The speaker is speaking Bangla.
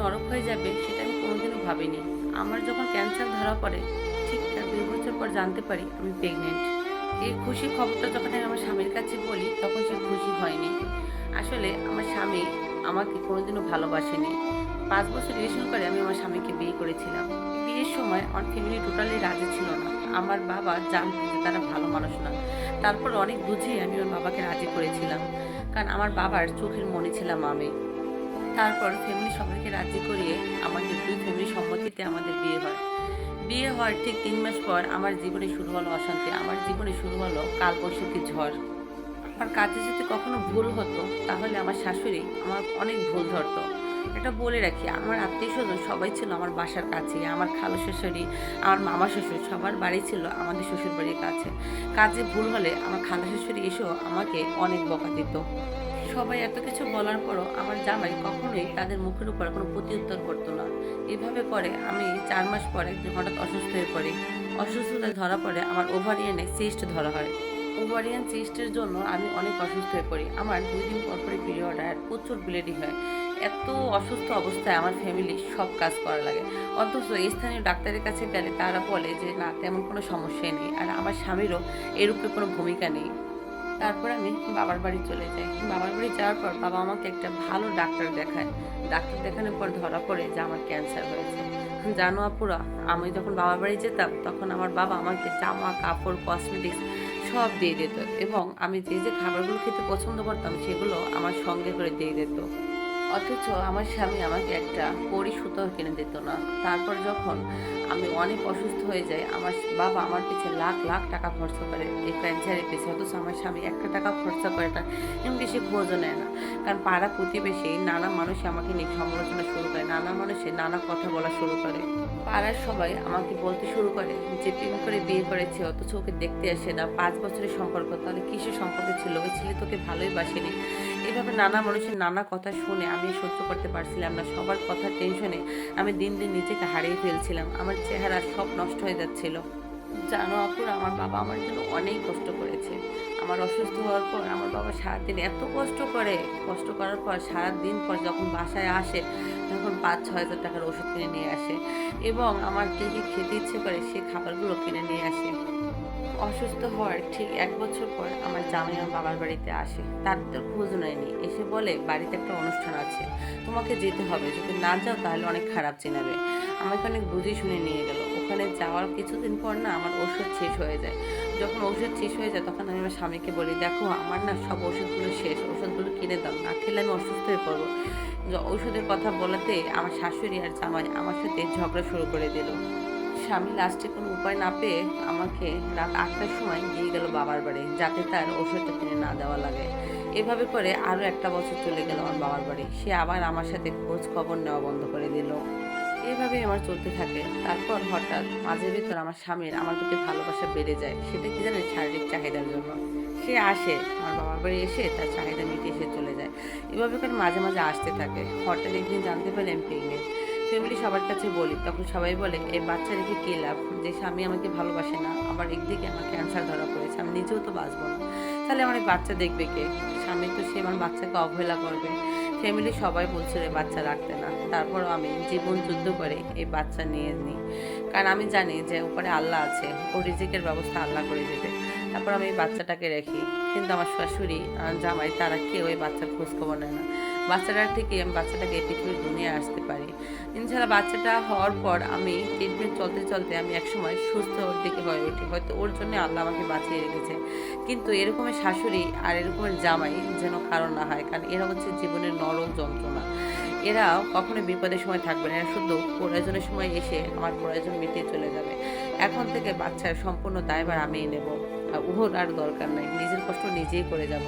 নরক হয়ে যাবে সেটা আমি কোনোদিনও ভাবিনি। আমার যখন ক্যান্সার ধরা পড়ে ঠিক তার ২ বছর পর জানতে পারি আমি প্রেগনেন্ট। এই খুশির খবরটা যখন আমি আমার স্বামীর কাছে বলি তখন সে খুশি হয়নি। আসলে আমার স্বামী আমাকে কোনোদিনও ভালোবাসেনি। ৫ বছর রিলেশন করে আমি আমার স্বামীকে বিয়ে করেছিলাম। বিয়ের সময় আমার ফ্যামিলি টোটালি রাজি ছিল না। আমার বাবা জানতো যে তারা ভালো মানুষ না। তারপর অনেক বুঝিয়ে আমি আমার বাবাকে রাজি করেছিলাম। কারণ আমার বাবার চোখের মণি ছিলাম আমি। তারপর ফ্যামিলি সবাইকে রাজি করিয়ে আমাদের ২ ফ্যামিলির সম্মতিতে আমাদের বিয়ে হয়। বিয়ে হওয়ার ঠিক ৩ মাস পর আমার জীবনে শুরু হলো অশান্তি। আমার জীবনে শুরু হলো কালবৈশাখী ঝড়। আমার কাজে যদি কখনো ভুল হতো তাহলে আমার শাশুড়ি আমার অনেক ভুল ধরতো। এটা বলে রাখি, আমার আত্মীয়স্বজন সবাই ছিল আমার বাসার কাছে। আমার খালু শাশুড়ি, আমার মামা শ্বশুর সবার বাড়ি ছিল আমাদের শ্বশুরবাড়ির কাছে। কাজে ভুল হলে আমার খালা শাশুড়ি এসেও আমাকে অনেক বকা দিত। সবাই এত কিছু বলার পরও আমার জামাই কখনোই তাদের মুখের উপর কোনো প্রতিউত্তর করতো না। এভাবে করে আমি ৪ মাস পর একদিন হঠাৎ অসুস্থ হয়ে পড়ি। অসুস্থতায় ধরা পড়ে আমার ওভারিয়ানে সিস্ট ধরা হয়। ওভারিয়ান সিস্টের জন্য আমি অনেক অসুস্থ হয়ে পড়ি। আমার ২ দিন পর পরই পিরিয়ড আর প্রচুর ব্লিডিং হয়। এত অসুস্থ অবস্থায় আমার ফ্যামিলির সব কাজ করা লাগে। অথচ স্থানীয় ডাক্তারের কাছে গেলে তারা বলে যে না, তেমন কোনো সমস্যাই নেই। আর আমার স্বামীরও এর উপরে কোনো ভূমিকা নেই। তারপর আমি বাবার বাড়ি চলে যাই। বাবার বাড়ি যাওয়ার পর বাবা আমাকে একটা ভালো ডাক্তার দেখায়। ডাক্তার দেখানোর পর ধরা পড়ে যে আমার ক্যান্সার হয়েছে। জানো আপুরা, আমি যখন বাবার বাড়ি যেতাম তখন আমার বাবা আমাকে জামা কাপড় কসমেটিক্স সব দিয়ে দিত এবং আমি যে যে খাবারগুলো খেতে পছন্দ করতাম সেগুলো আমার সঙ্গে করে দিয়ে দিত। অথচ আমার স্বামী আমাকে একটা কড়ি সুতাও কিনে দিত না। তারপর যখন আমি অনেক অসুস্থ হয়ে যাই আমার বাবা আমার পিছে লাখ লাখ টাকা খরচা করে এই ক্যান্সারের পিছে। অথচ আমার স্বামী একটা টাকা খরচা করে না, এমন বেশি খোঁজও নেয় না। কারণ পাড়া প্রতিবেশী নানা মানুষ আমাকে নিয়ে সমালোচনা শুরু করে, নানা মানুষে নানা কথা বলা শুরু করে। পাড়ার সবাই আমাকে বলতে শুরু করে যে প্রেম করে বিয়ে করেছে অথচ ওকে দেখতে আসে না, ৫ বছরের সম্পর্ক, তাহলে কিসের সম্পর্ক ছিল, ওই ছেলে তোকে ভালোই বাসেনি। এভাবে নানা মানুষের নানা কথা শুনে আমি সহ্য করতে পারছিলাম না। সবার কথার টেনশনে আমি দিন দিন নিজেকে হারিয়ে ফেলছিলাম। আমার চেহারা সব নষ্ট হয়ে যাচ্ছিল। জানো আপুরা, আমার বাবা আমার জন্য অনেক কষ্ট করেছে। আমার অসুস্থ হওয়ার পর আমার বাবা সারাদিন এত কষ্ট করে, কষ্ট করার পর সারাদিন পর যখন বাসায় আসে তখন ৫-৬ হাজার টাকার ওষুধ কিনে নিয়ে আসে এবং আমার কী কী খেতে ইচ্ছে করে সে খাবারগুলো কিনে নিয়ে আসে। অসুস্থ হওয়ার ঠিক ১ বছর পর আমার জামাই আমার বাবার বাড়িতে আসে। তার তো খোঁজ নেয়নি। এসে বলে বাড়িতে একটা অনুষ্ঠান আছে, তোমাকে যেতে হবে, যদি না যাও তাহলে অনেক খারাপ চিনাবে। আমাকে অনেক বুঝে শুনে নিয়ে গেল। ওখানে যাওয়ার কিছুদিন পর না আমার ওষুধ শেষ হয়ে যায়। যখন ওষুধ শেষ হয়ে যায় তখন আমি আমার স্বামীকে বলি, দেখো আমার না সব ওষুধগুলো শেষ, ওষুধগুলো কিনে দাও, না খেলে আমি অসুস্থ হয়ে পড়বো। ঔষধের কথা বলাতে আমার শাশুড়ি আর জামাই আমার সাথে ঝগড়া শুরু করে দিল। স্বামী লাস্টে কোনো উপায় না পেয়ে আমাকে রাত ৮টার সময় দিয়ে গেল বাবার বাড়ি, যাতে তার ওষুধটা কিনে না দেওয়া লাগে। এভাবে করে আরও একটা বছর চলে গেল আমার বাবার বাড়ি। সে আবার আমার সাথে খোঁজ খবর নেওয়া বন্ধ করে দিল। এভাবেই আমার চলতে থাকে। তারপর হঠাৎ মাঝে ভেতর আমার স্বামীর আমার প্রতি ভালোবাসা বেড়ে যায়। সেটা কি জানেন? শারীরিক চাহিদার জন্য। সে আসে আমার বাবার বাড়ি, এসে তার চাহিদা মিটিয়ে সে চলে যায়। এভাবে করে মাঝে মাঝে আসতে থাকে। হঠাৎ একদিন জানতে পারি আমি প্রেগনেন্ট। ফ্যামিলি সবার কাছে বলি, তখন সবাই বলে এই বাচ্চা রেখে কী লাভ, যে স্বামী আমাকে ভালোবাসে না, আবার একদিকে আমার ক্যান্সার ধরা পড়েছে, আমি নিজেও তো বাঁচবো না, তাহলে আমার এই বাচ্চা দেখবে কে? স্বামী তো সে আমার বাচ্চাকে অবহেলা করবে। ফ্যামিলি সবাই বলছিল এই বাচ্চা রাখতে না। তারপরও আমি জীবন যুদ্ধ করে এই বাচ্চা নিয়ে নিই। কারণ আমি জানি যে উপরে আল্লাহ আছে, ও রিজিকের ব্যবস্থা আল্লাহ করে দেবে। তারপর আমি এই বাচ্চাটাকে রেখি। কিন্তু আমার শাশুড়ি জামাই তারা কেউ ওই বাচ্চার খোঁজখবর নেয় না। বাচ্চাটার থেকেই আমি বাচ্চাটাকে এই পৃথিবীর দুনিয়ায় আসতে পারি। ইনশাআল্লাহ বাচ্চাটা হওয়ার পর আমি ট্রিটমেন্ট চলতে চলতে আমি একসময় সুস্থ ওর দিকে হয়ে উঠি। হয়তো ওর জন্য আল্লাহ আমাকে বাঁচিয়ে রেখেছে। কিন্তু এরকমের শাশুড়ি আর এরকমের জামাই যেন কারণ না হয়, কারণ এরা হচ্ছে জীবনের নরক যন্ত্রণা। এরা কখনো বিপদের সময় থাকবে না, এরা শুধু প্রয়োজনের সময় এসে আমার প্রয়োজন মিটিয়ে চলে যাবে। এখন থেকে বাচ্চার সম্পূর্ণ দায়ভার আমিই নেব। ওর আর দরকার নাই, নিজের কষ্ট নিজেই করে যাব।